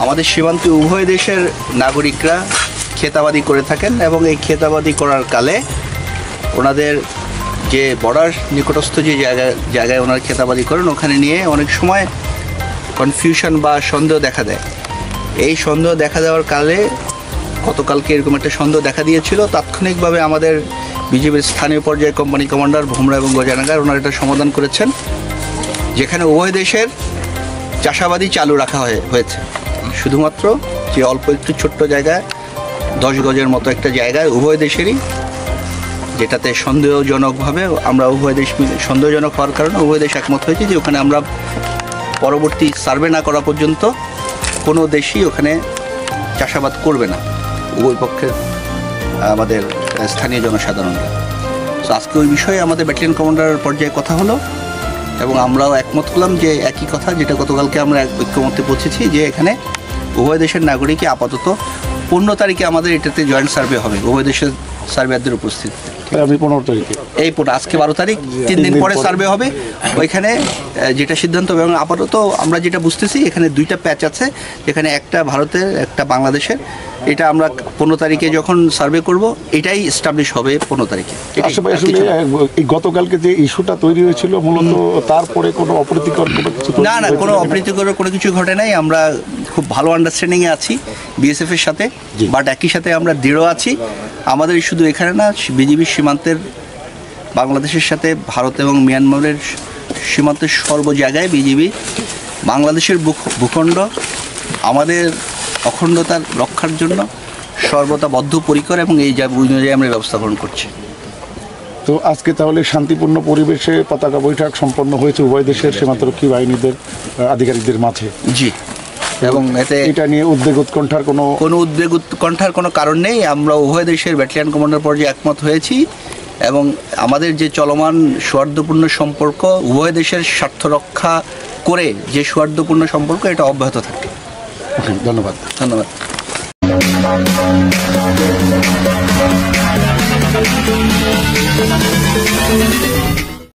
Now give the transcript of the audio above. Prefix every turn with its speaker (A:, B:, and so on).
A: আমাদের সীমান্তে উভয় দেশের নাগরিকরা খেতাবাদি করে থাকেন এবং এই খেতাবাদি করার কালে ওনাদের যে বর্ডার নিকটস্থ যে জায়গায় ওনারা খেতাবাদি করেন ওখানে নিয়ে অনেক সময় কনফিউশন বা সন্দেহ দেখা দেয়। এই সন্দেহ দেখা দেওয়ার কালে গতকালকে এরকম একটা সন্দেহ দেখা দিয়েছিল। তাৎক্ষণিকভাবে আমাদের বিজেপির স্থানীয় পর্যায়ে কোম্পানি কমান্ডার ভোমরা এবং গজানগর ওনারা এটা সমাধান করেছেন, যেখানে উভয় দেশের চাষাবাদি চালু রাখা হয়েছে। শুধুমাত্র যে অল্প একটু ছোট্ট জায়গায় 10 গজের মতো একটা জায়গায় উভয় দেশেরই, যেটাতে সন্দেহজনকভাবে আমরা উভয় দেশ সন্দেহজনক হওয়ার কারণে উভয় দেশ একমত হয়েছে যে ওখানে আমরা পরবর্তী সার্ভে না করা পর্যন্ত কোনো দেশই ওখানে চাষাবাদ করবে না, উভয় পক্ষের আমাদের স্থানীয় জনসাধারণরা। তো আজকে ওই বিষয়ে আমাদের ব্যাটালিয়ন কমান্ডার পর্যায়ে কথা হলো এবং আমরাও একমত হলাম যে একই কথা যেটা গতকালকে আমরা ঐক্যমত্যে পৌঁছেছি, যে এখানে উভয় দেশের নাগরিকই আপাতত 15 তারিখে আমাদের এটাতে জয়েন্ট সার্ভে হবে উভয় দেশের সার্ভেয়ারদের উপস্থিতিতে।
B: আমি 15 তারিখে
A: আজকে 12 তারিখ, 3 দিন পরে সার্ভে হবে। ওইখানে যেটা সিদ্ধান্ত হবে, এবং আপাতত আমরা যেটা বুঝতেছি এখানে 2টা প্যাচ আছে, যেখানে একটা ভারতের একটা বাংলাদেশের। এটা আমরা 15 তারিখে যখন সার্ভে করব এটাই এস্টাবলিশ হবে 15 তারিখে।
B: আসলে এই গতকালকে যে ইস্যুটা তৈরি হয়েছিল মূলত তারপরে কোনো অপ্রীতিকর কোনো কিছু
A: না, কোনো অপ্রীতিকর কোনো কিছু ঘটে নাই। আমরা খুব ভালো আন্ডারস্ট্যান্ডিংয়ে আছি বিএসএফ এর সাথে, বাট একই সাথে আমরা দৃঢ় আছি। আমাদের শুধু এখানে না, বিজিবি সীমান্তের বাংলাদেশের সাথে ভারত এবং মিয়ানমারের সীমান্তের সর্ব জায়গায় বিজিবি বাংলাদেশের ভূখণ্ড আমাদের অখণ্ডতার রক্ষার জন্য সর্বদা বদ্ধপরিকর এবং এই অনুযায়ী আমরা ব্যবস্থা গ্রহণ করছি।
B: তো আজকে তাহলে শান্তিপূর্ণ পরিবেশে পতাকা বৈঠক সম্পন্ন হয়েছে উভয় দেশের সীমান্তরক্ষী বাহিনীদের আধিকারিকদের মাঝে।
A: জি, এবং
B: এটা নিয়ে উদ্বেগ উৎকণ্ঠার
A: কোনো কারণ নেই। আমরা উভয় দেশের ব্যাটালিয়ন কমান্ডার পর্যায়ে একমত হয়েছি এবং আমাদের যে চলমান সৌহার্দ্যপূর্ণ সম্পর্ক, উভয় দেশের স্বার্থ রক্ষা করে যে সৌহার্দ্যপূর্ণ সম্পর্ক, এটা অব্যাহত থাকবে। ধন্যবাদ।